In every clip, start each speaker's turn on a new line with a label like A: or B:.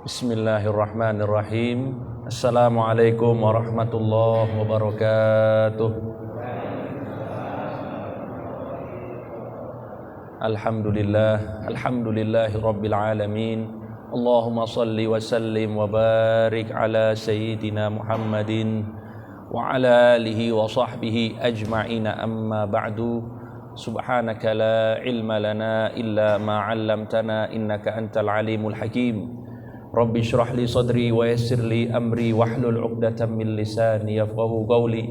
A: Bismillahirrahmanirrahim. Assalamualaikum warahmatullahi wabarakatuh. Alhamdulillahi rabbil alamin. Allahumma salli wa sallim wa barik ala sayyidina Muhammadin wa ala alihi wa sahbihi ajma'ina, amma ba'du. Subhanaka la ilma lana illa ma 'allamtana innaka antal alimul hakim. Rabbi shrah li sadri wa yassir li amri wahlul 'uqdatam min lisani yafqahu qawli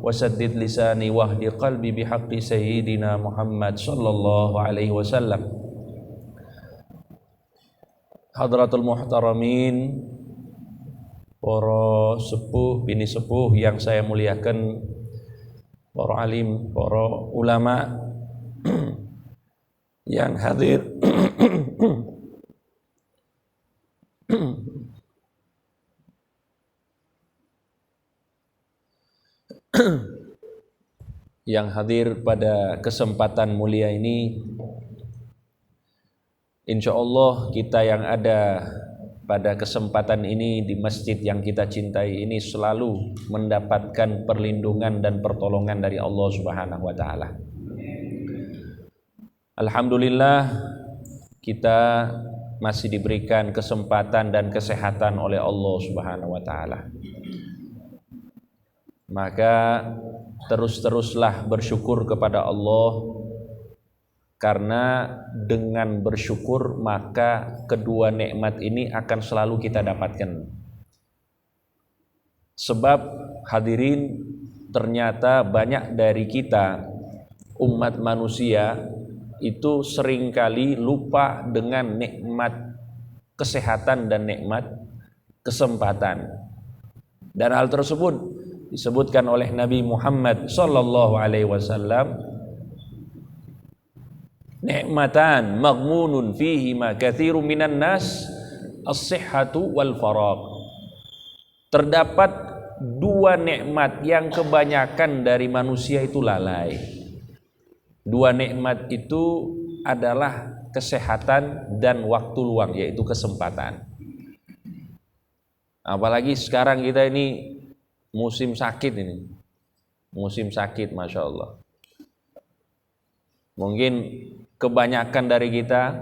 A: wasaddid lisani wahdi qalbi bihaqqi sayyidina Muhammad sallallahu alaihi wasallam. Hadratul muhtaramin, para sepuh bini sepuh yang saya muliakan, para alim, para ulama yang hadir yang hadir pada kesempatan mulia ini. Insya Allah kita yang ada pada kesempatan ini di masjid yang kita cintai ini selalu mendapatkan perlindungan dan pertolongan dari Allah Subhanahu wa taala. Alhamdulillah kita masih diberikan kesempatan dan kesehatan oleh Allah Subhanahu wa taala. Maka terus-teruslah bersyukur kepada Allah, karena dengan bersyukur maka kedua nikmat ini akan selalu kita dapatkan. Sebab hadirin, ternyata banyak dari kita umat manusia itu seringkali lupa dengan nikmat kesehatan dan nikmat kesempatan. Dan hal tersebut disebutkan oleh Nabi Muhammad sallallahu alaihi wasallam, nikmatan maghmunun fihi ma katsirun minan nas as-sihhatu wal faragh. Terdapat dua nikmat yang kebanyakan dari manusia itu lalai. Dua nikmat itu adalah kesehatan dan waktu luang, yaitu kesempatan. Apalagi sekarang kita ini musim sakit ini. Musim sakit, Masya Allah. Mungkin kebanyakan dari kita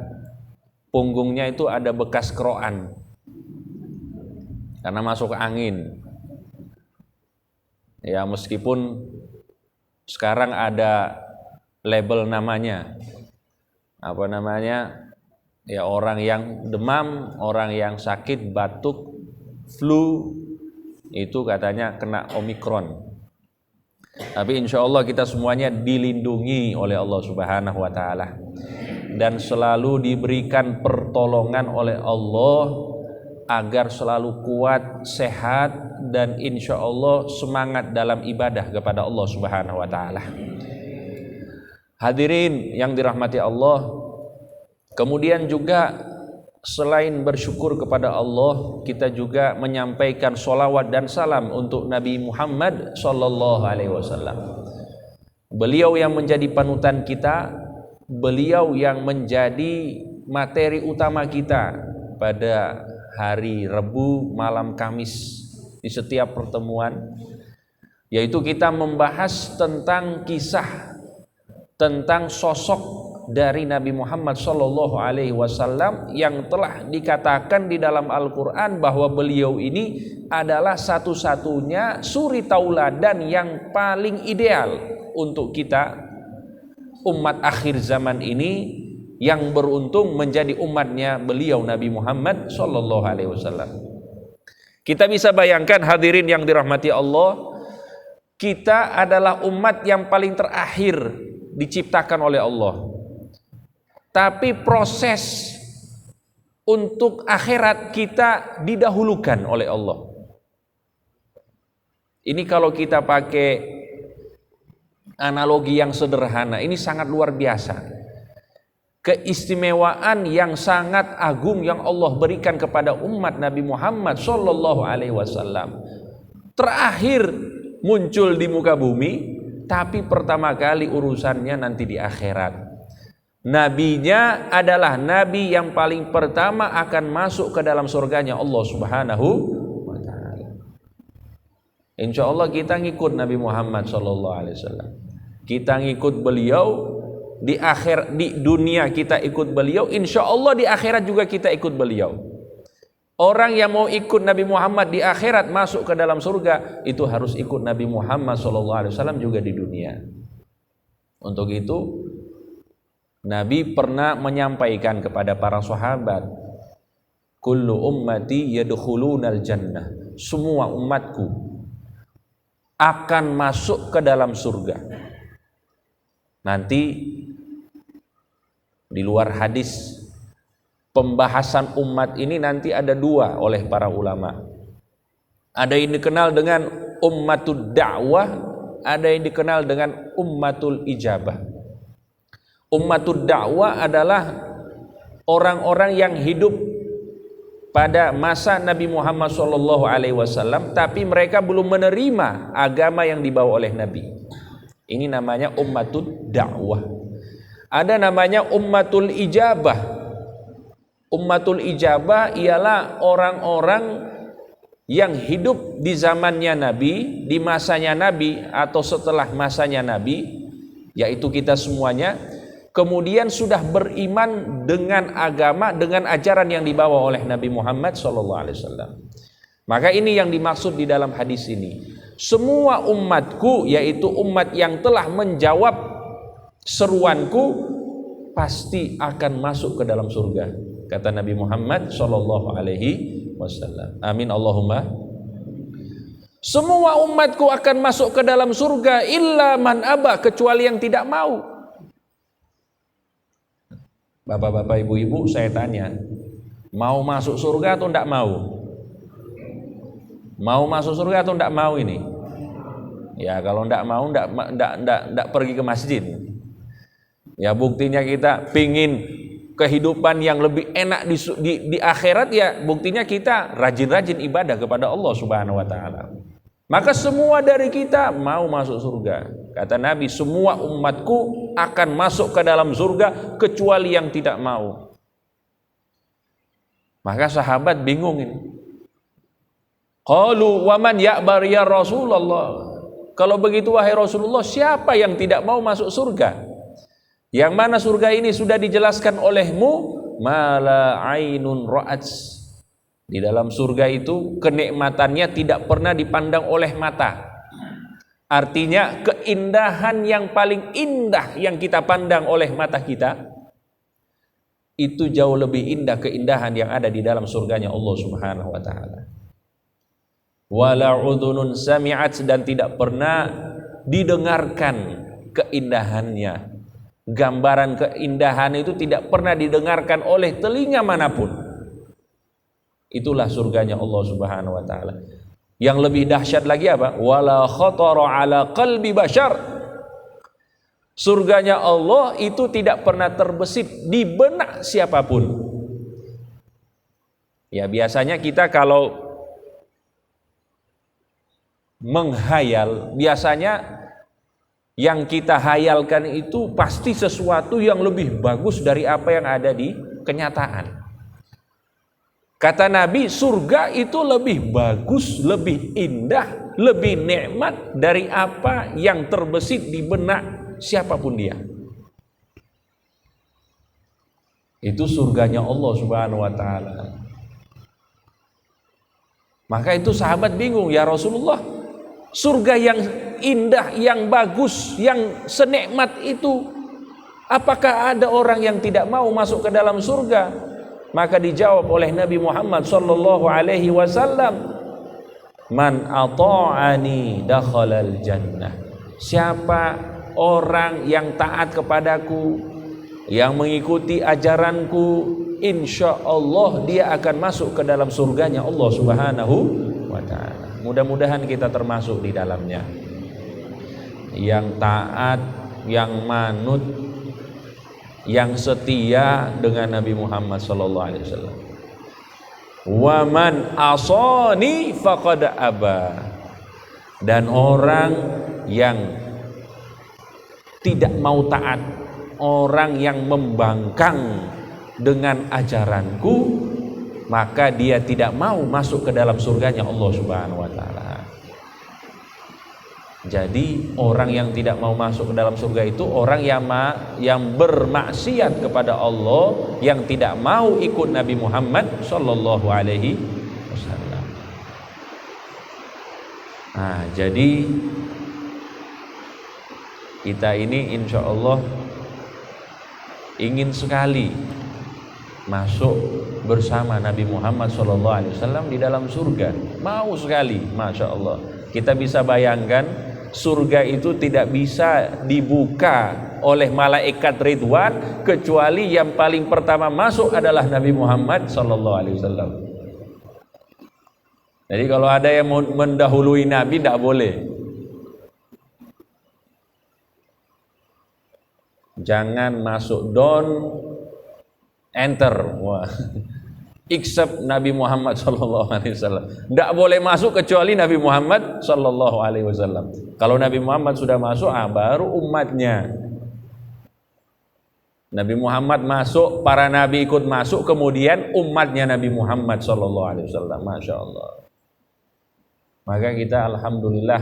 A: punggungnya itu ada bekas kerokan karena masuk angin. Ya, meskipun sekarang ada label namanya, apa namanya, ya, orang yang demam, orang yang sakit batuk, flu, itu katanya kena Omikron. Tapi insya Allah kita semuanya dilindungi oleh Allah Subhanahu wa ta'ala dan selalu diberikan pertolongan oleh Allah agar selalu kuat, sehat, dan insya Allah semangat dalam ibadah kepada Allah Subhanahu wa ta'ala. Hadirin yang dirahmati Allah, kemudian juga selain bersyukur kepada Allah, kita juga menyampaikan sholawat dan salam untuk Nabi Muhammad sallallahu alaihi wasallam. Beliau yang menjadi panutan kita, beliau yang menjadi materi utama kita pada hari Rabu, malam Kamis di setiap pertemuan, yaitu kita membahas tentang kisah, tentang sosok dari Nabi Muhammad sallallahu alaihi wasallam yang telah dikatakan di dalam Al-Qur'an bahwa beliau ini adalah satu-satunya suri tauladan yang paling ideal untuk kita umat akhir zaman ini yang beruntung menjadi umatnya beliau Nabi Muhammad sallallahu alaihi wasallam. Kita bisa bayangkan hadirin yang dirahmati Allah, kita adalah umat yang paling terakhir diciptakan oleh Allah. Tapi proses untuk akhirat kita didahulukan oleh Allah. Ini kalau kita pakai analogi yang sederhana, ini sangat luar biasa. keistimewaan yang sangat agung yang Allah berikan kepada umat Nabi Muhammad sallallahu alaihi wasallam. Terakhir muncul di muka bumi, tapi pertama kali urusannya nanti di akhirat. Nabinya adalah nabi yang paling pertama akan masuk ke dalam surganya Allah Subhanahu wa taala. Insyaallah kita ngikut Nabi Muhammad sallallahu alaihi wasallam. Kita ngikut beliau di dunia kita ikut beliau, insyaallah di akhirat juga kita ikut beliau. Orang yang mau ikut Nabi Muhammad di akhirat masuk ke dalam surga, itu harus ikut Nabi Muhammad sallallahu alaihi wasallam juga di dunia. Untuk itu Nabi pernah menyampaikan kepada para sahabat, kullu ummati yadkhulunal jannah, semua umatku akan masuk ke dalam surga. Nanti di luar hadis pembahasan umat ini nanti ada dua oleh para ulama. Ada yang dikenal dengan ummatud da'wah, ada yang dikenal dengan ummatul ijabah. Ummatud da'wah adalah orang-orang yang hidup pada masa Nabi Muhammad SAW, tapi mereka belum menerima agama yang dibawa oleh Nabi. Ini namanya ummatud da'wah. Ada namanya ummatul ijabah. Ummatul ijabah ialah orang-orang yang hidup di zamannya Nabi, di masanya Nabi atau setelah masanya Nabi, yaitu kita semuanya, kemudian sudah beriman dengan agama, dengan ajaran yang dibawa oleh Nabi Muhammad SAW. Maka ini yang dimaksud di dalam hadis ini. Semua umatku, yaitu umat yang telah menjawab seruanku, pasti akan masuk ke dalam surga, kata Nabi Muhammad SAW. Amin Allahumma. Semua umatku akan masuk ke dalam surga illa man aba, kecuali yang tidak mau. Bapak-bapak, ibu-ibu, saya tanya, mau masuk surga atau tidak mau? Mau masuk surga atau tidak mau ini? Ya kalau tidak mau, tidak pergi ke masjid. Ya buktinya kita pingin kehidupan yang lebih enak di akhirat, ya buktinya kita rajin-rajin ibadah kepada Allah Subhanahu wa taala. Maka semua dari kita mau masuk surga. Kata Nabi, semua umatku akan masuk ke dalam surga kecuali yang tidak mau. Maka sahabat bingung ini. Qalu wa man ya'bar ya Rasulullah. Kalau begitu wahai Rasulullah, siapa yang tidak mau masuk surga? Yang mana surga ini sudah dijelaskan olehmu, mala ainun ra'at. Di dalam surga itu kenikmatannya tidak pernah dipandang oleh mata. Artinya keindahan yang paling indah yang kita pandang oleh mata kita, itu jauh lebih indah keindahan yang ada di dalam surganya Allah Subhanahu wa taala. Wala udhunun sami'at, dan tidak pernah didengarkan keindahannya. Gambaran keindahan itu tidak pernah didengarkan oleh telinga manapun. Itulah surganya Allah Subhanahu wa taala. Yang lebih dahsyat lagi apa? Wala khatara ala qalbi bashar. Surganya Allah itu tidak pernah terbesit di benak siapapun. Ya biasanya kita kalau menghayal, biasanya yang kita hayalkan itu pasti sesuatu yang lebih bagus dari apa yang ada di kenyataan. Kata Nabi, surga itu lebih bagus, lebih indah, lebih nikmat dari apa yang terbesit di benak siapapun dia. Itu surganya Allah Subhanahu wa taala. Maka itu sahabat bingung, ya Rasulullah, surga yang indah, yang bagus, yang senikmat itu, apakah ada orang yang tidak mau masuk ke dalam surga? Maka dijawab oleh Nabi Muhammad sallallahu alaihi wasallam, man ata'ani dakhalal jannah. Siapa orang yang taat kepadaku, yang mengikuti ajaranku, insyaallah dia akan masuk ke dalam surganya Allah Subhanahu wa taala. Mudah-mudahan kita termasuk di dalamnya, yang taat, yang manut yang setia dengan Nabi Muhammad sallallahu alaihi wasallam. Wa man asani faqad aba. Dan orang yang tidak mau taat, orang yang membangkang dengan ajaranku, maka dia tidak mau masuk ke dalam surganya Allah Subhanahu wa taala. Jadi orang yang tidak mau masuk ke dalam surga itu orang yang bermaksiat kepada Allah, yang tidak mau ikut Nabi Muhammad sallallahu alaihi wasallam. Nah, jadi kita ini insya Allah ingin sekali masuk bersama Nabi Muhammad SAW di dalam surga. Mau sekali, Masya Allah. Kita bisa bayangkan surga itu tidak bisa dibuka oleh malaikat Ridwan kecuali yang paling pertama masuk adalah Nabi Muhammad SAW. Jadi kalau ada yang mendahului Nabi tidak boleh. Jangan masuk down enter, wah, except Nabi Muhammad sallallahu alaihi wasallam. Tidak boleh masuk kecuali Nabi Muhammad sallallahu alaihi wasallam. Kalau Nabi Muhammad sudah masuk, baru umatnya. Nabi Muhammad masuk, para nabi ikut masuk, kemudian umatnya Nabi Muhammad sallallahu alaihi wasallam. Masya Allah. Maka kita alhamdulillah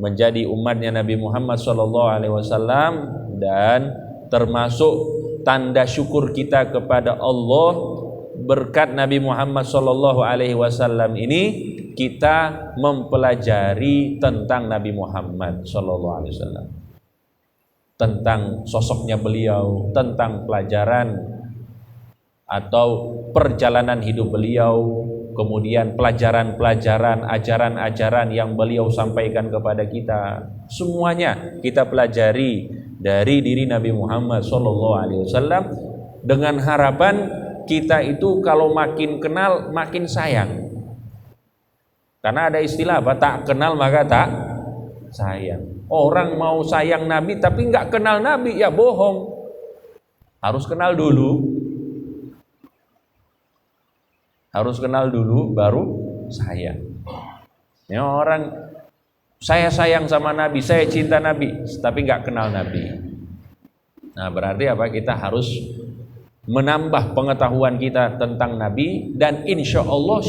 A: menjadi umatnya Nabi Muhammad sallallahu alaihi wasallam, dan termasuk tanda syukur kita kepada Allah berkat Nabi Muhammad sallallahu alaihi wasallam ini kita mempelajari tentang Nabi Muhammad sallallahu alaihi wasallam, tentang sosoknya beliau, tentang pelajaran atau perjalanan hidup beliau, kemudian pelajaran-pelajaran, ajaran-ajaran yang beliau sampaikan kepada kita, semuanya kita pelajari dari diri Nabi Muhammad SAW, dengan harapan kita itu kalau makin kenal makin sayang. Karena ada istilah apa? Tak kenal maka tak sayang. Orang mau sayang Nabi tapi nggak kenal Nabi, ya bohong. Harus kenal dulu. Harus kenal dulu baru sayang. Ya, orang saya sayang sama Nabi, saya cinta Nabi, tapi nggak kenal Nabi. Nah, berarti apa? Kita harus menambah pengetahuan kita tentang Nabi, dan insya Allah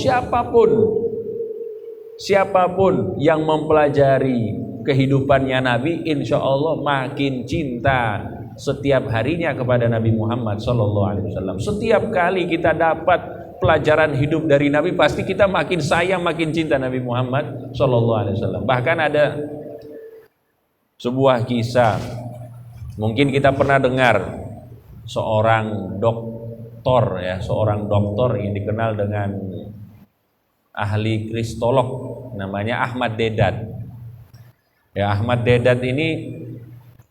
A: siapapun yang mempelajari kehidupannya Nabi, insya Allah makin cinta setiap harinya kepada Nabi Muhammad SAW. Setiap kali kita dapat pelajaran hidup dari Nabi, pasti kita makin sayang, makin cinta Nabi Muhammad SAW. Bahkan ada sebuah kisah, mungkin kita pernah dengar, seorang doktor yang dikenal dengan ahli kristolog, namanya Ahmad Deedat. Ya, Ahmad Deedat ini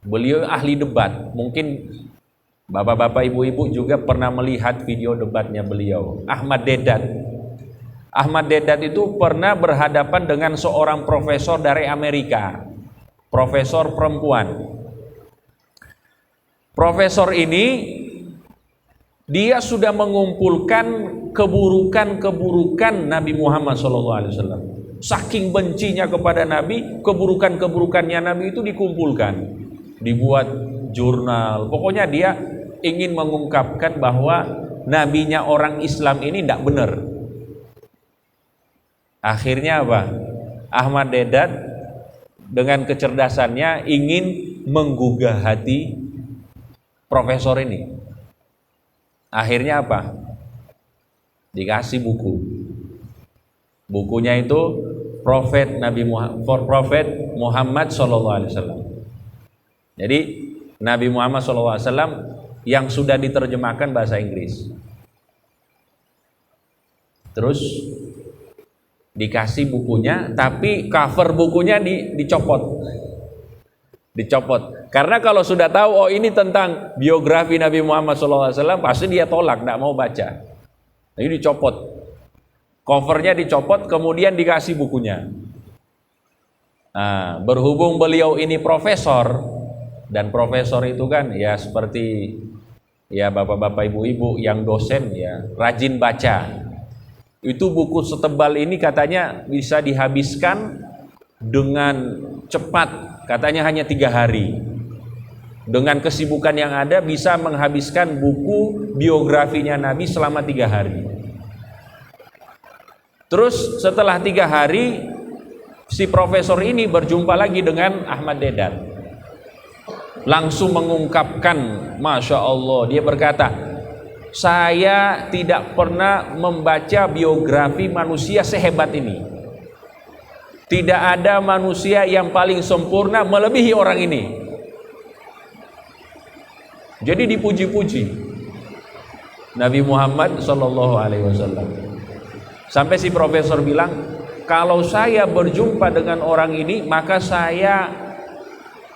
A: beliau ahli debat. Mungkin bapak-bapak, ibu-ibu juga pernah melihat video debatnya beliau. Ahmad Deedat itu pernah berhadapan dengan seorang profesor dari Amerika, profesor perempuan. Profesor ini dia sudah mengumpulkan keburukan-keburukan Nabi Muhammad SAW. Saking bencinya kepada Nabi, keburukan-keburukannya Nabi itu dikumpulkan, dibuat jurnal. Pokoknya dia ingin mengungkapkan bahwa nabinya orang Islam ini tidak benar. Akhirnya apa? Ahmad Deedat dengan kecerdasannya ingin menggugah hati profesor ini. Akhirnya apa? Dikasih buku. Bukunya itu Prophet Muhammad SAW. Jadi Nabi Muhammad SAW yang sudah diterjemahkan bahasa Inggris. Terus dikasih bukunya, tapi cover bukunya dicopot. Karena kalau sudah tahu ini tentang biografi Nabi Muhammad SAW, pasti dia tolak, tidak mau baca. Jadi dicopot, covernya dicopot, kemudian dikasih bukunya. Nah, berhubung beliau ini profesor, dan profesor itu kan ya seperti ya bapak-bapak ibu-ibu yang dosen ya rajin baca. Itu buku setebal ini katanya bisa dihabiskan dengan cepat, katanya hanya 3 hari. Dengan kesibukan yang ada bisa menghabiskan buku biografinya Nabi selama 3 hari. Terus setelah 3 hari si profesor ini berjumpa lagi dengan Ahmad Dedat. Langsung mengungkapkan, Masya Allah, dia berkata, saya tidak pernah membaca biografi manusia sehebat ini. Tidak ada manusia yang paling sempurna melebihi orang ini. Jadi dipuji-puji Nabi Muhammad SAW. Sampai si profesor bilang, kalau saya berjumpa dengan orang ini, maka saya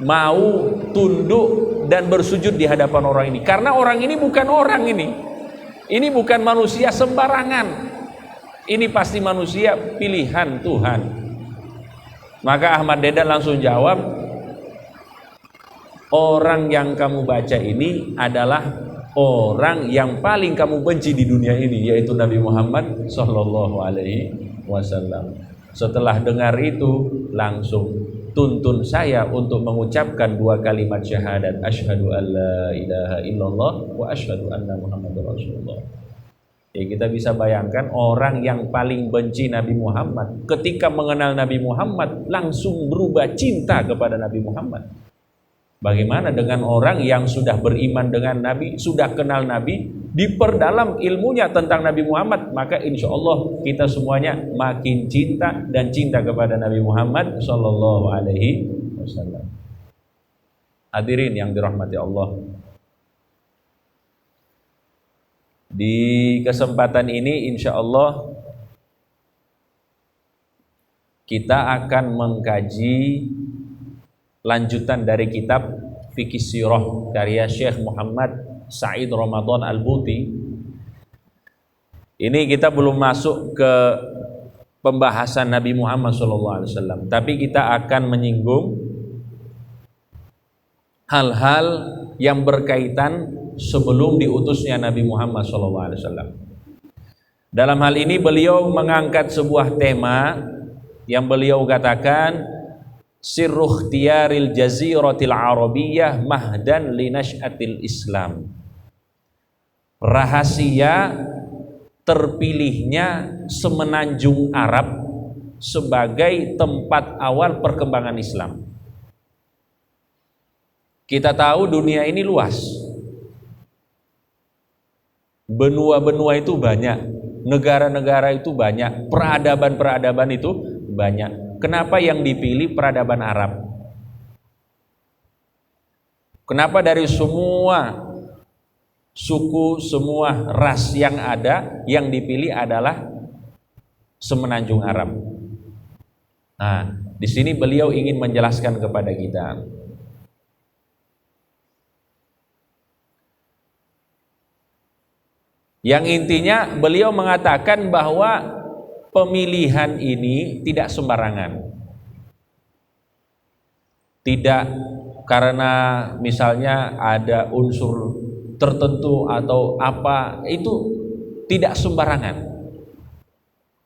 A: mau tunduk dan bersujud di hadapan orang ini. Karena orang ini bukan orang ini. Ini bukan manusia sembarangan. Ini pasti manusia pilihan Tuhan. Maka Ahmad Dedan langsung jawab, orang yang kamu baca ini adalah orang yang paling kamu benci di dunia ini, yaitu Nabi Muhammad Sallallahu Alaihi Wasallam. Setelah dengar itu langsung tuntun saya untuk mengucapkan 2 kalimat syahadat, asyhadu alla ilaha illallah wa asyhadu anna muhammadar rasulullah. Ya, kita bisa bayangkan orang yang paling benci Nabi Muhammad ketika mengenal Nabi Muhammad langsung berubah cinta kepada Nabi Muhammad. Bagaimana dengan orang yang sudah beriman dengan Nabi, sudah kenal Nabi, diperdalam ilmunya tentang Nabi Muhammad, maka insya Allah kita semuanya makin cinta dan cinta kepada Nabi Muhammad Sallallahu Alaihi Wasallam. Hadirin yang dirahmati Allah, di kesempatan ini insya Allah kita akan mengkaji lanjutan dari kitab Fikih Sirah karya Syekh Muhammad Said Ramadan Al-Buti. Ini kita belum masuk ke pembahasan Nabi Muhammad SAW, tapi kita akan menyinggung hal-hal yang berkaitan sebelum diutusnya Nabi Muhammad SAW. Dalam hal ini beliau mengangkat sebuah tema yang beliau katakan, sirru ikhtiyaril jaziratil arabiyyah mahdan linash'atil Islam. Rahasia terpilihnya semenanjung Arab sebagai tempat awal perkembangan Islam. Kita tahu dunia ini luas. Benua-benua itu banyak, negara-negara itu banyak, peradaban-peradaban itu banyak. Kenapa yang dipilih peradaban Arab? Kenapa dari semua suku, semua ras yang ada, yang dipilih adalah semenanjung Arab? Nah, di sini beliau ingin menjelaskan kepada kita. Yang intinya beliau mengatakan bahwa pemilihan ini tidak sembarangan. Tidak karena misalnya ada unsur tertentu atau apa, itu tidak sembarangan.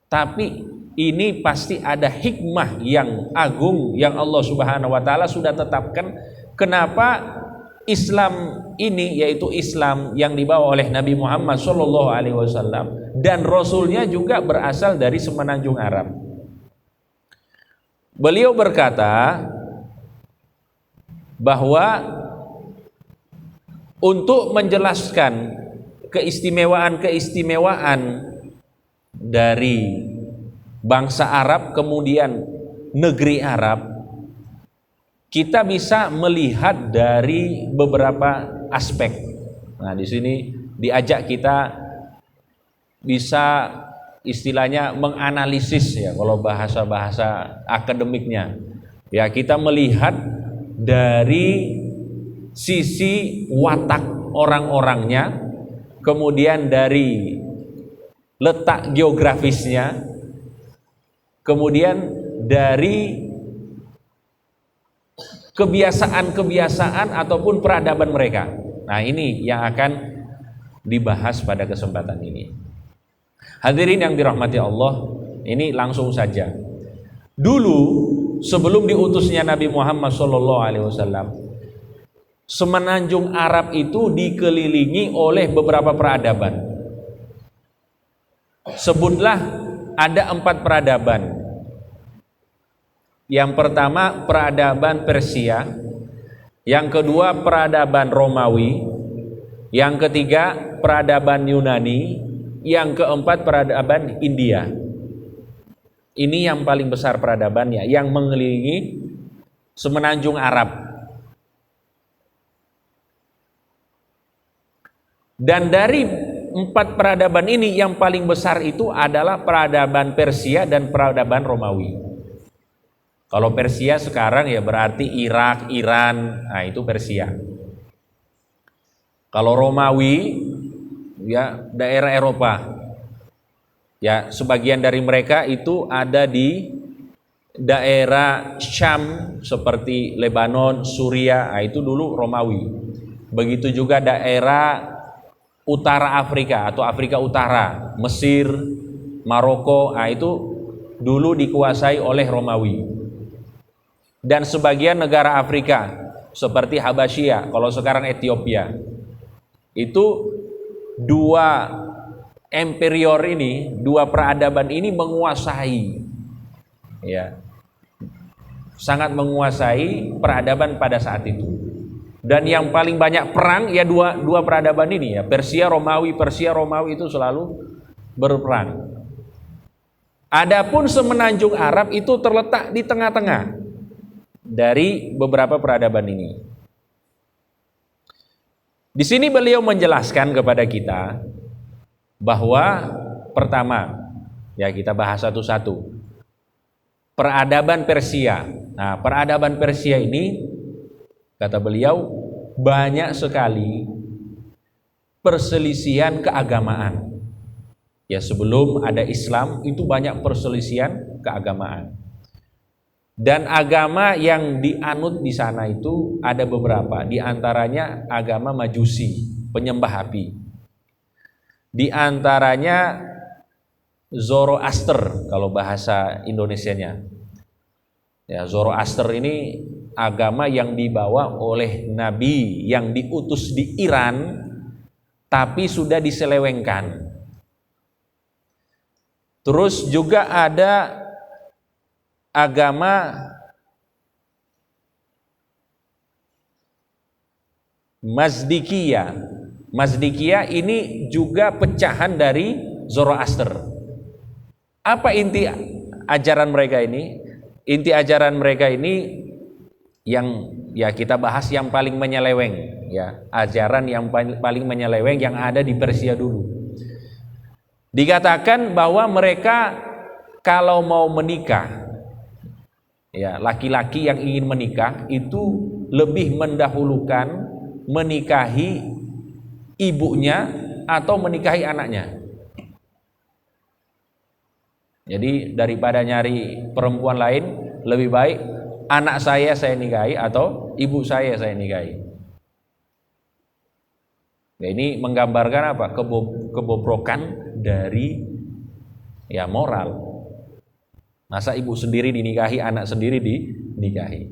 A: Tapi ini pasti ada hikmah yang agung yang Allah Subhanahu wa taala sudah tetapkan. Kenapa Islam ini, yaitu Islam yang dibawa oleh Nabi Muhammad SAW dan Rasulnya juga berasal dari semenanjung Arab. Beliau berkata bahwa untuk menjelaskan keistimewaan-keistimewaan dari bangsa Arab kemudian negeri Arab, kita bisa melihat dari beberapa aspek. Nah, di sini diajak kita bisa istilahnya menganalisis ya, kalau bahasa-bahasa akademiknya. Ya, kita melihat dari sisi watak orang-orangnya, kemudian dari letak geografisnya, kemudian dari kebiasaan-kebiasaan ataupun peradaban mereka. Nah, ini yang akan dibahas pada kesempatan ini. Hadirin yang dirahmati Allah, ini langsung saja. Dulu sebelum diutusnya Nabi Muhammad SAW, semenanjung Arab itu dikelilingi oleh beberapa peradaban. Sebutlah ada 4 peradaban. Yang pertama peradaban Persia, yang kedua peradaban Romawi, yang ketiga peradaban Yunani, yang keempat peradaban India. Ini yang paling besar peradabannya, yang mengelilingi semenanjung Arab. Dan dari 4 peradaban ini yang paling besar itu adalah peradaban Persia dan peradaban Romawi. Kalau Persia sekarang ya berarti Irak, Iran, nah itu Persia. Kalau Romawi ya daerah Eropa. Ya, sebagian dari mereka itu ada di daerah Syam seperti Lebanon, Suria, nah itu dulu Romawi. Begitu juga daerah utara Afrika atau Afrika Utara, Mesir, Maroko, nah itu dulu dikuasai oleh Romawi. Dan sebagian negara Afrika seperti Habasyia, kalau sekarang Ethiopia, itu 2 imperior ini, 2 peradaban ini menguasai, ya, sangat menguasai peradaban pada saat itu. Dan yang paling banyak perang ya dua peradaban ini ya, Persia Romawi itu selalu berperang. Adapun semenanjung Arab itu terletak di tengah-tengah dari beberapa peradaban ini. Di sini beliau menjelaskan kepada kita bahwa pertama, ya kita bahas satu-satu. Peradaban Persia. Nah, peradaban Persia ini kata beliau banyak sekali perselisihan keagamaan. Ya, sebelum ada Islam itu banyak perselisihan keagamaan. Dan agama yang dianut di sana itu ada beberapa, di antaranya agama Majusi, penyembah api. Di antaranya Zoroaster kalau bahasa Indonesianya. Ya, Zoroaster ini agama yang dibawa oleh Nabi yang diutus di Iran tapi sudah diselewengkan. Terus juga ada agama Mazdikiyah. Mazdikiyah ini juga pecahan dari Zoroaster. Apa inti ajaran mereka ini? Inti ajaran mereka ini yang ya kita bahas yang paling menyeleweng, ya, ajaran yang paling menyeleweng yang ada di Persia dulu. Dikatakan bahwa mereka kalau mau menikah, ya, laki-laki yang ingin menikah itu lebih mendahulukan menikahi ibunya atau menikahi anaknya. Jadi daripada nyari perempuan lain, lebih baik anak saya nikahi atau ibu saya nikahi. Nah, ini menggambarkan apa? Kebobrokan dari ya moral. Masa ibu sendiri dinikahi, anak sendiri dinikahi.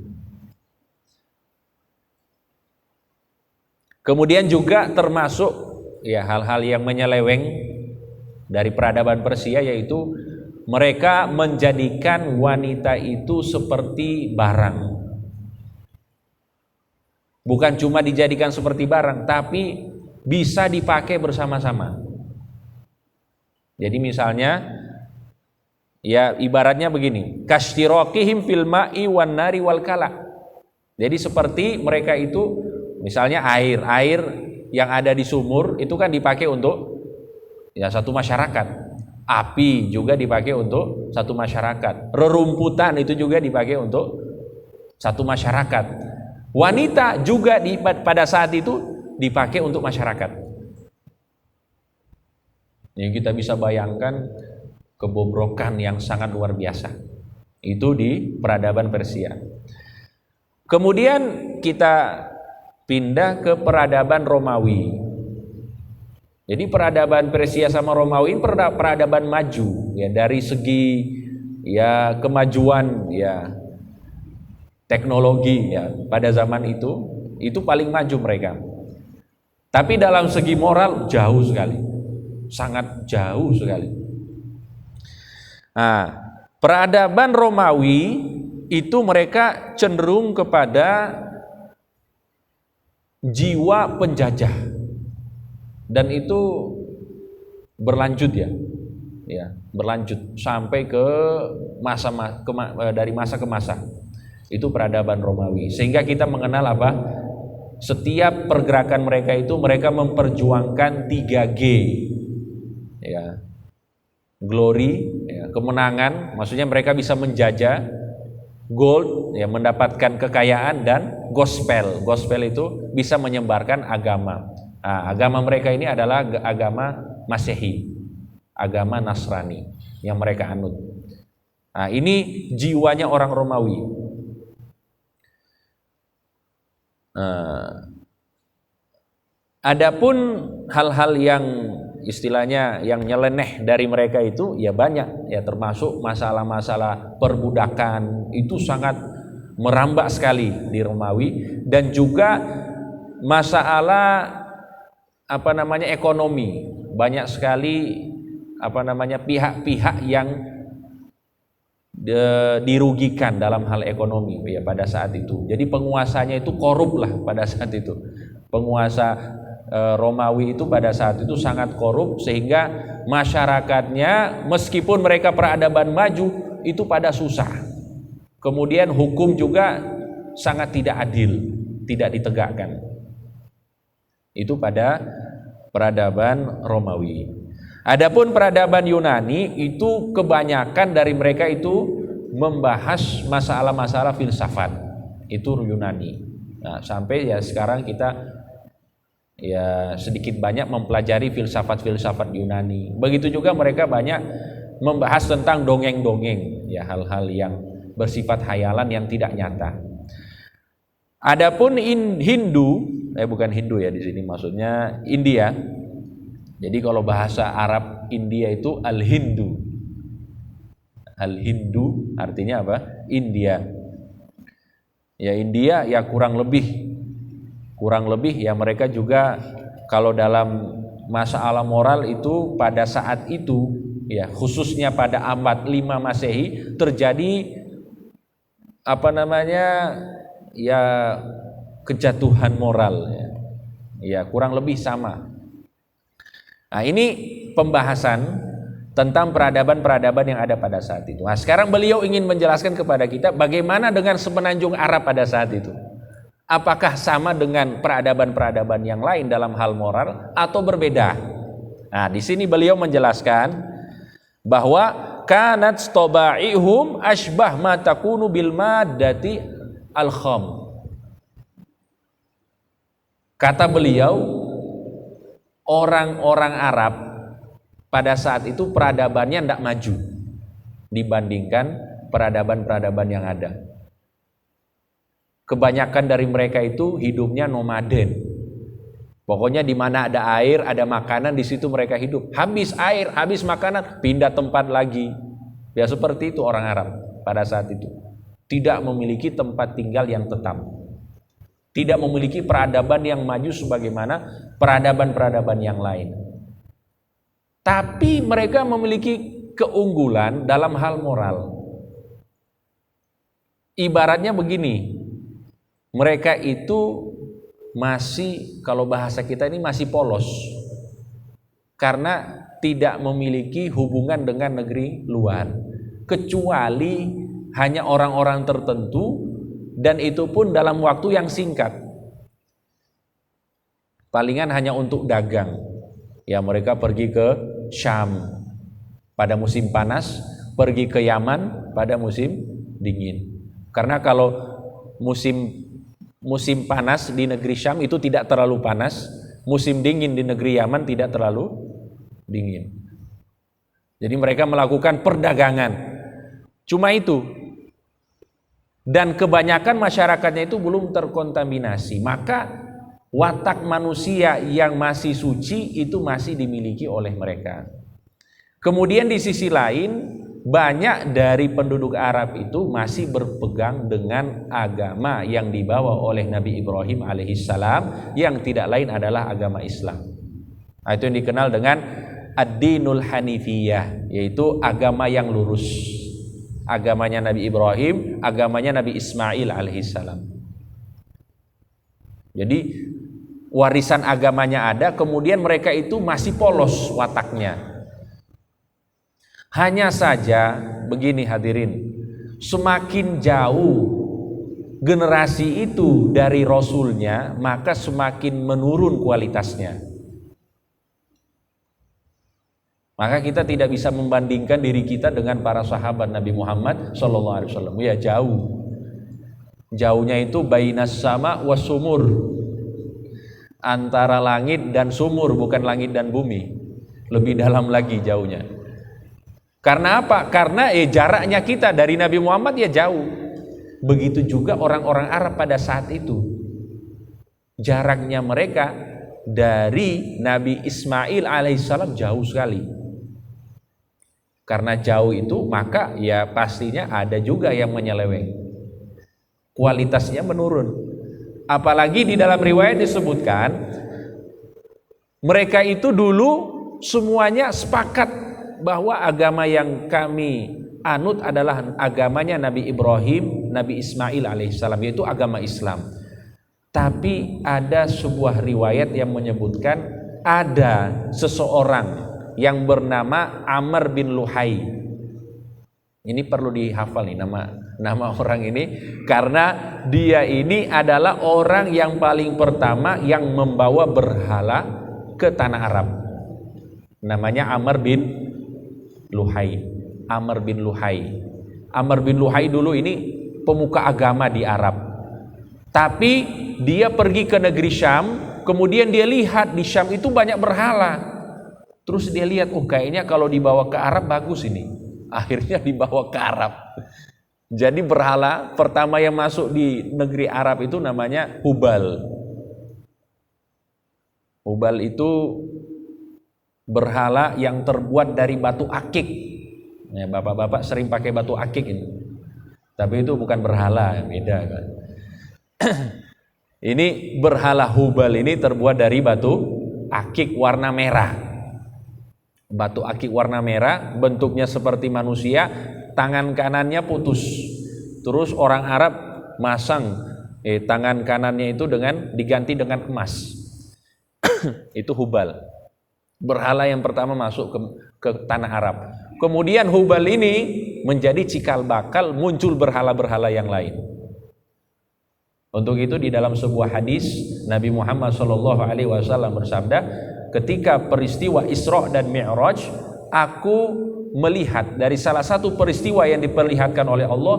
A: Kemudian juga termasuk ya hal-hal yang menyeleweng dari peradaban Persia, yaitu mereka menjadikan wanita itu seperti barang. Bukan cuma dijadikan seperti barang, tapi bisa dipakai bersama-sama. Jadi misalnya ya ibaratnya begini, kashtirokihim fil ma'i wan nari wal kala. Jadi seperti mereka itu misalnya air yang ada di sumur itu kan dipakai untuk ya satu masyarakat. Api juga dipakai untuk satu masyarakat. Rerumputan itu juga dipakai untuk satu masyarakat. Wanita juga pada saat itu dipakai untuk masyarakat. Yang kita bisa bayangkan kebobrokan yang sangat luar biasa. Itu di peradaban Persia. Kemudian kita pindah ke peradaban Romawi. Jadi peradaban Persia sama Romawi ini peradaban maju ya, dari segi ya kemajuan ya teknologi ya pada zaman itu paling maju mereka. Tapi dalam segi moral jauh sekali, sangat jauh sekali. Nah, peradaban Romawi itu mereka cenderung kepada jiwa penjajah, dan itu berlanjut ya berlanjut sampai ke dari masa ke masa. Itu peradaban Romawi, sehingga kita mengenal apa, setiap pergerakan mereka itu mereka memperjuangkan 3G ya, glory ya, kemenangan, maksudnya mereka bisa menjajah, gold ya, mendapatkan kekayaan, dan gospel itu bisa menyebarkan agama. Nah, agama mereka ini adalah agama Masehi, agama Nasrani yang mereka anut. Nah, ini jiwanya orang Romawi. Adapun hal-hal yang istilahnya yang nyeleneh dari mereka itu ya banyak ya, termasuk masalah-masalah perbudakan itu sangat merambak sekali di Romawi, dan juga masalah ekonomi, banyak sekali pihak-pihak yang dirugikan dalam hal ekonomi ya pada saat itu. Jadi penguasanya itu korup lah pada saat itu. Penguasa Romawi itu pada saat itu sangat korup, sehingga masyarakatnya meskipun mereka peradaban maju itu pada susah. Kemudian hukum juga sangat tidak adil, tidak ditegakkan. Itu pada peradaban Romawi. Adapun peradaban Yunani itu kebanyakan dari mereka itu membahas masalah-masalah filsafat. Itu Yunani. Nah, sampai ya sekarang kita ya sedikit banyak mempelajari filsafat-filsafat Yunani. Begitu juga mereka banyak membahas tentang dongeng-dongeng, ya hal-hal yang bersifat hayalan yang tidak nyata. Adapun Hindu, bukan Hindu ya di sini, maksudnya India. Jadi kalau bahasa Arab India itu Al-Hindu. Al-Hindu artinya apa? India. Ya India ya kurang lebih ya mereka juga kalau dalam masalah moral itu pada saat itu ya, khususnya pada abad 5 Masehi terjadi ya kejatuhan moral ya. Ya kurang lebih sama. Nah, ini pembahasan tentang peradaban-peradaban yang ada pada saat itu. Nah, sekarang beliau ingin menjelaskan kepada kita bagaimana dengan semenanjung Arab pada saat itu. Apakah sama dengan peradaban-peradaban yang lain dalam hal moral atau berbeda? Nah, di sini beliau menjelaskan bahwa kanat staba'ihum ashbah ma takunu bil maddati al-kham. Kata beliau, orang-orang Arab pada saat itu peradabannya tidak maju dibandingkan peradaban-peradaban yang ada. Kebanyakan dari mereka itu hidupnya nomaden. Pokoknya di mana ada air, ada makanan, di situ mereka hidup. Habis air, habis makanan, pindah tempat lagi. Ya seperti itu orang Arab pada saat itu. Tidak memiliki tempat tinggal yang tetap. Tidak memiliki peradaban yang maju sebagaimana peradaban-peradaban yang lain. Tapi mereka memiliki keunggulan dalam hal moral. Ibaratnya begini, mereka itu masih, kalau bahasa kita ini masih polos, karena tidak memiliki hubungan dengan negeri luar, kecuali hanya orang-orang tertentu, dan itu pun dalam waktu yang singkat, palingan hanya untuk dagang. Ya mereka pergi ke Syam pada musim panas, pergi ke Yaman pada musim dingin. Karena kalau musim panas di negeri Syam itu tidak terlalu panas, musim dingin di negeri Yaman tidak terlalu dingin. Jadi mereka melakukan perdagangan. Cuma itu. Dan kebanyakan masyarakatnya itu belum terkontaminasi. Maka watak manusia yang masih suci itu masih dimiliki oleh mereka. Kemudian di sisi lain, banyak dari penduduk Arab itu masih berpegang dengan agama yang dibawa oleh Nabi Ibrahim alaihissalam, yang tidak lain adalah agama Islam. Nah, itu yang dikenal dengan ad-dinul hanifiyah, yaitu agama yang lurus. Agamanya Nabi Ibrahim, agamanya Nabi Ismail alaihissalam. Jadi warisan agamanya ada, kemudian mereka itu masih polos wataknya. Hanya saja begini hadirin, semakin jauh generasi itu dari Rasulnya, maka semakin menurun kualitasnya. Maka kita tidak bisa membandingkan diri kita dengan para sahabat Nabi Muhammad SAW. Ya jauh. Jauhnya itu bainas sama was sumur. Antara langit dan sumur, bukan langit dan bumi. Lebih dalam lagi jauhnya. Karena apa? Karena jaraknya kita dari Nabi Muhammad ya jauh. Begitu juga orang-orang Arab pada saat itu. Jaraknya mereka dari Nabi Ismail alaihissalam jauh sekali. Karena jauh itu maka ya pastinya ada juga yang menyeleweng. Kualitasnya menurun. Apalagi di dalam riwayat disebutkan mereka itu dulu semuanya sepakat bahwa agama yang kami anut adalah agamanya Nabi Ibrahim, Nabi Ismail alaihissalam, yaitu agama Islam. Tapi ada sebuah riwayat yang menyebutkan ada seseorang yang bernama Amr bin Luhai. Ini perlu dihafal nih nama orang ini, karena dia ini adalah orang yang paling pertama yang membawa berhala ke tanah Arab. Namanya Amr bin Luhai. Amr bin Luhai. Amr bin Luhai dulu ini pemuka agama di Arab. Tapi dia pergi ke negeri Syam, kemudian dia lihat di Syam itu banyak berhala. Terus dia lihat, oh kayaknya kalau dibawa ke Arab bagus ini. Akhirnya dibawa ke Arab. Jadi berhala pertama yang masuk di negeri Arab itu namanya Hubal. Hubal itu berhala yang terbuat dari batu akik. Ya, bapak-bapak sering pakai batu akik ini. Tapi itu bukan berhala, beda kan. Ini berhala Hubal ini terbuat dari batu akik warna merah. Batu akik warna merah, bentuknya seperti manusia, tangan kanannya putus. Terus orang Arab masang tangan kanannya itu diganti dengan emas. Itu Hubal. Berhala yang pertama masuk ke tanah Arab. Kemudian Hubal ini menjadi cikal bakal muncul berhala-berhala yang lain. Untuk itu di dalam sebuah hadis Nabi Muhammad SAW bersabda, ketika peristiwa Isra dan Mi'raj, aku melihat dari salah satu peristiwa yang diperlihatkan oleh Allah,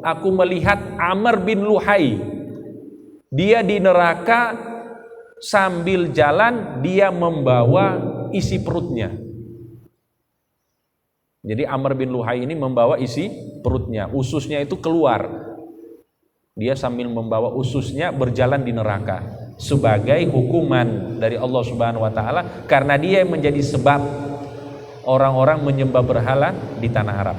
A: aku melihat Amr bin Luhai. Dia di neraka sambil jalan dia membawa isi perutnya. Jadi Amr bin Luhai ini membawa isi perutnya, ususnya itu keluar. Dia sambil membawa ususnya berjalan di neraka sebagai hukuman dari Allah Subhanahu wa taala karena dia yang menjadi sebab orang-orang menyembah berhala di tanah Arab.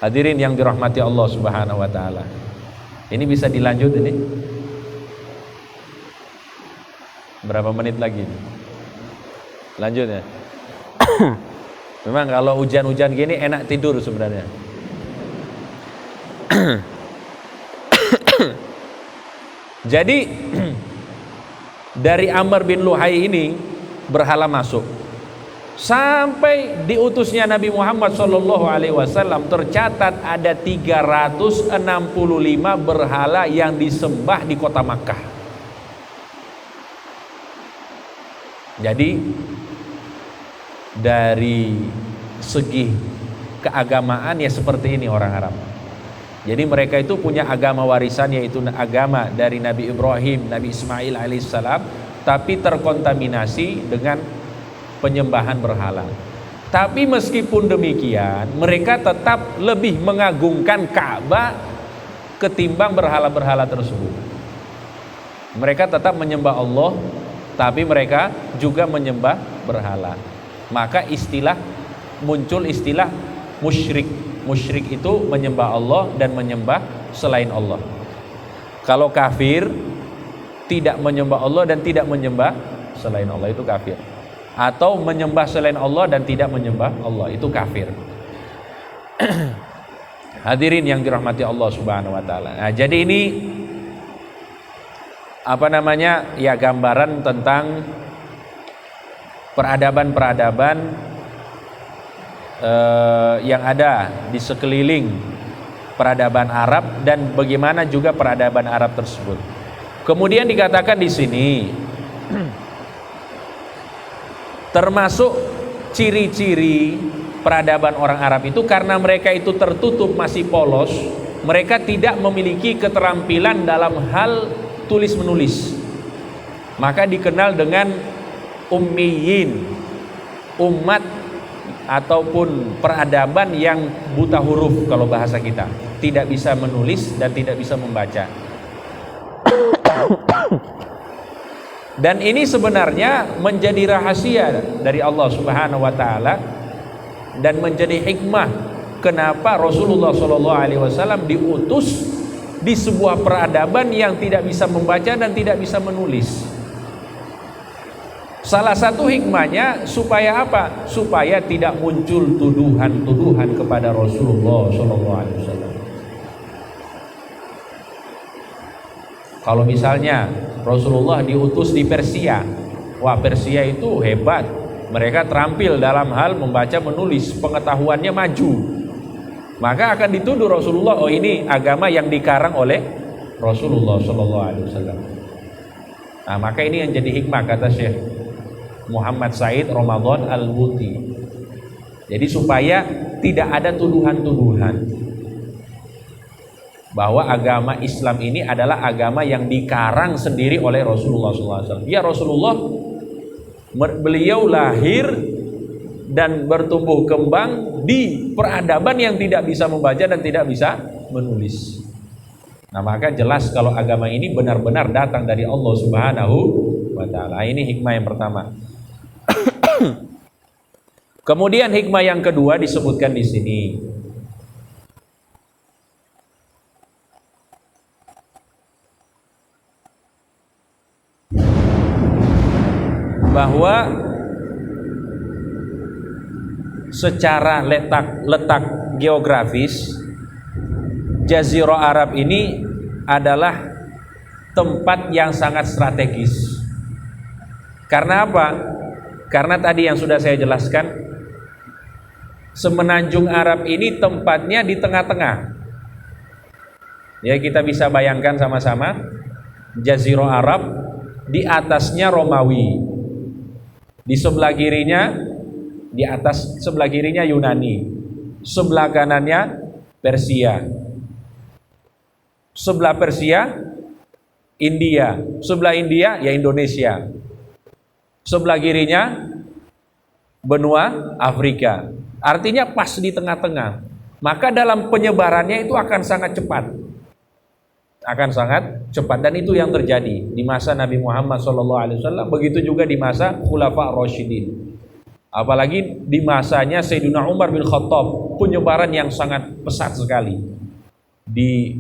A: Hadirin yang dirahmati Allah Subhanahu wa taala. Ini bisa dilanjut ini? Berapa menit lagi? Lanjut ya. Memang kalau hujan-hujan gini enak tidur sebenarnya. Jadi dari Amr bin Luhai ini berhala masuk. Sampai diutusnya Nabi Muhammad SAW tercatat ada 365 berhala yang disembah di kota Makkah. Jadi dari segi keagamaan ya seperti ini orang Arab. Jadi mereka itu punya agama warisan, yaitu agama dari Nabi Ibrahim, Nabi Ismail alaihissalam, tapi terkontaminasi dengan penyembahan berhala. Tapi meskipun demikian, mereka tetap lebih mengagungkan Ka'bah ketimbang berhala-berhala tersebut. Mereka tetap menyembah Allah, tapi mereka juga menyembah berhala. Maka muncul istilah musyrik. Musyrik itu menyembah Allah dan menyembah selain Allah. Kalau kafir, tidak menyembah Allah dan tidak menyembah selain Allah, itu kafir. Atau menyembah selain Allah dan tidak menyembah Allah, itu kafir. Hadirin yang dirahmati Allah Subhanahu wa taala. Nah, jadi ini ya gambaran tentang peradaban-peradaban yang ada di sekeliling peradaban Arab dan bagaimana juga peradaban Arab tersebut. Kemudian dikatakan di sini termasuk ciri-ciri peradaban orang Arab itu karena mereka itu tertutup, masih polos, mereka tidak memiliki keterampilan dalam hal tulis menulis, maka dikenal dengan ummiyin, umat ataupun peradaban yang buta huruf kalau bahasa kita, tidak bisa menulis dan tidak bisa membaca. Dan ini sebenarnya menjadi rahasia dari Allah Subhanahu wa taala dan menjadi hikmah kenapa Rasulullah SAW diutus di sebuah peradaban yang tidak bisa membaca dan tidak bisa menulis. Salah satu hikmahnya supaya apa? Supaya tidak muncul tuduhan-tuduhan kepada Rasulullah SAW. Kalau misalnya Rasulullah diutus di Persia, wah Persia itu hebat, mereka terampil dalam hal membaca menulis, pengetahuannya maju, maka akan dituduh Rasulullah, oh ini agama yang dikarang oleh Rasulullah SAW. Nah, maka ini yang jadi hikmah kata Syekh Muhammad Said Ramadan Al-Buti. Jadi supaya tidak ada tuduhan-tuduhan bahwa agama Islam ini adalah agama yang dikarang sendiri oleh Rasulullah SAW. Ya Rasulullah, beliau lahir dan bertumbuh kembang di peradaban yang tidak bisa membaca dan tidak bisa menulis. Nah, maka jelas kalau agama ini benar-benar datang dari Allah Subhanahu wa taala. Ini hikmah yang pertama. Kemudian hikmah yang kedua disebutkan di sini. Bahwa secara letak geografis Jazirah Arab ini adalah tempat yang sangat strategis. Karena apa? Karena tadi yang sudah saya jelaskan, semenanjung Arab ini tempatnya di tengah-tengah. Ya, kita bisa bayangkan sama-sama Jazirah Arab, di atasnya Romawi, di sebelah kirinya, di atas sebelah kirinya Yunani, sebelah kanannya Persia, sebelah Persia India, sebelah India ya Indonesia, sebelah kirinya benua Afrika. Artinya pas di tengah-tengah. Maka dalam penyebarannya itu akan sangat cepat. Dan itu yang terjadi di masa Nabi Muhammad SAW, begitu juga di masa Khulafa Rasyidin, apalagi di masanya Sayyidina Umar bin Khattab, penyebaran yang sangat pesat sekali di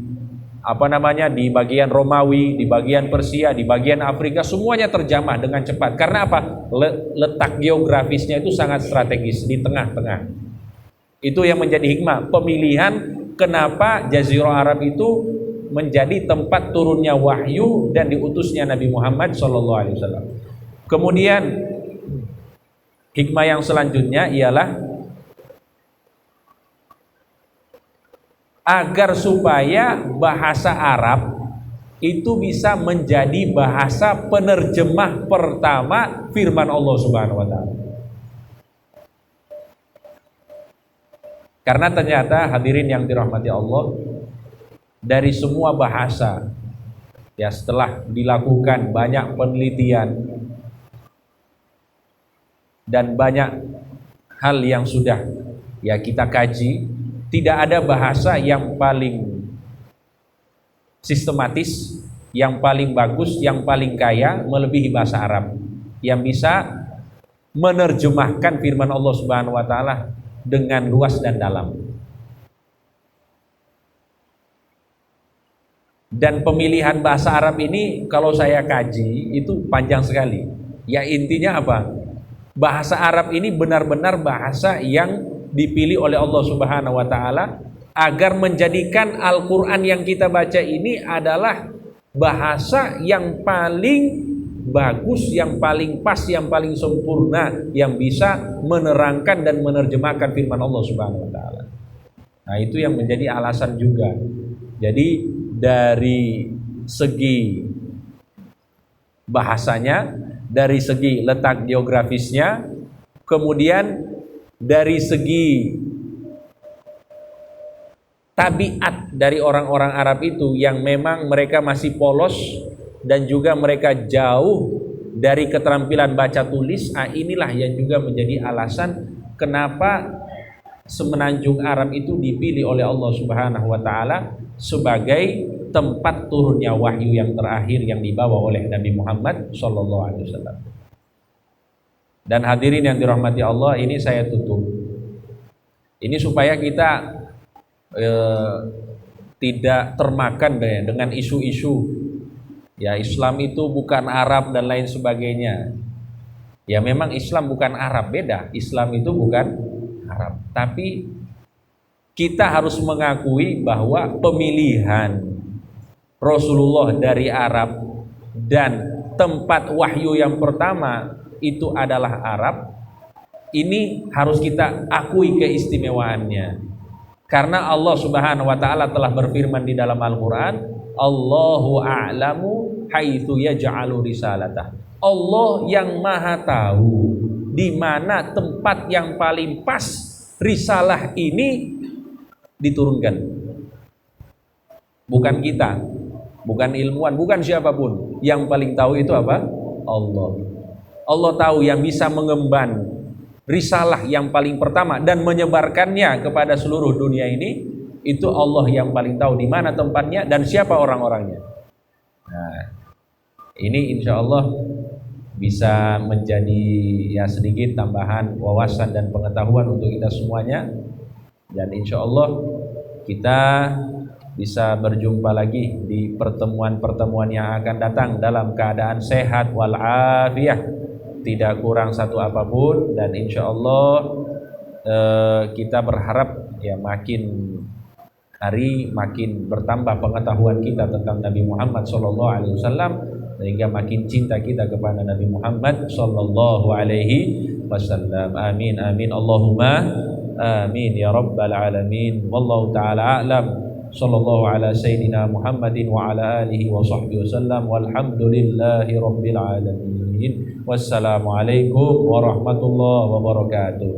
A: di bagian Romawi, di bagian Persia, di bagian Afrika, semuanya terjamah dengan cepat. Karena apa? Letak geografisnya itu sangat strategis di tengah-tengah. Itu yang menjadi hikmah pemilihan kenapa Jazirah Arab itu menjadi tempat turunnya wahyu dan diutusnya Nabi Muhammad SAW. Kemudian hikmah yang selanjutnya ialah agar supaya bahasa Arab itu bisa menjadi bahasa penerjemah pertama firman Allah Subhanahu wa taala. Karena ternyata hadirin yang dirahmati Allah, dari semua bahasa, ya setelah dilakukan banyak penelitian dan banyak hal yang sudah ya kita kaji, tidak ada bahasa yang paling sistematis yang paling bagus, yang paling kaya melebihi bahasa Arab, yang bisa menerjemahkan firman Allah Subhanahu wa taala dengan luas dan dalam. Dan pemilihan bahasa Arab ini kalau saya kaji itu panjang sekali. Ya intinya apa? Bahasa Arab ini benar-benar bahasa yang dipilih oleh Allah Subhanahu wa taala agar menjadikan Al-Qur'an yang kita baca ini adalah bahasa yang paling bagus, yang paling pas, yang paling sempurna, yang bisa menerangkan dan menerjemahkan firman Allah Subhanahu wa taala. Nah, itu yang menjadi alasan juga. Jadi dari segi bahasanya, dari segi letak geografisnya, kemudian dari segi tabiat dari orang-orang Arab itu yang memang mereka masih polos dan juga mereka jauh dari keterampilan baca tulis. Inilah yang juga menjadi alasan kenapa semenanjung Arab itu dipilih oleh Allah Subhanahu wa taala sebagai tempat turunnya wahyu yang terakhir yang dibawa oleh Nabi Muhammad sallallahu alaihi wasallam. Dan hadirin yang dirahmati Allah, ini saya tutup. Ini supaya kita tidak termakan dengan isu-isu ya Islam itu bukan Arab dan lain sebagainya. Ya memang Islam bukan Arab, beda. Islam itu bukan Arab. Tapi kita harus mengakui bahwa pemilihan Rasulullah dari Arab dan tempat wahyu yang pertama itu adalah Arab. Ini harus kita akui keistimewaannya. Karena Allah Subhanahu wa taala telah berfirman di dalam Al-Qur'an, Allahu a'lamu haitsu yaj'alu risalatah. Allah yang Maha tahu di mana tempat yang paling pas risalah ini diturunkan. Bukan kita, bukan ilmuwan, bukan siapapun. Yang paling tahu itu apa? Allah. Allah tahu yang bisa mengemban risalah yang paling pertama dan menyebarkannya kepada seluruh dunia ini, itu Allah yang paling tahu di mana tempatnya dan siapa orang-orangnya. Nah, ini insya Allah bisa menjadi ya sedikit tambahan wawasan dan pengetahuan untuk kita semuanya. Dan insya Allah kita bisa berjumpa lagi di pertemuan-pertemuan yang akan datang dalam keadaan sehat walafiat, tidak kurang satu apapun. Dan insya Allah kita berharap ya makin hari makin bertambah pengetahuan kita tentang Nabi Muhammad SAW, sehingga makin cinta kita kepada Nabi Muhammad SAW. Amin amin Allahumma amin ya rabbal alamin. Wallahu ta'ala a'lam. Sallallahu ala sayyidina Muhammadin wa ala alihi wa sahbihi wasallam. Walhamdulillahi rabbil alamin. Wassalamualaikum warahmatullahi wabarakatuh.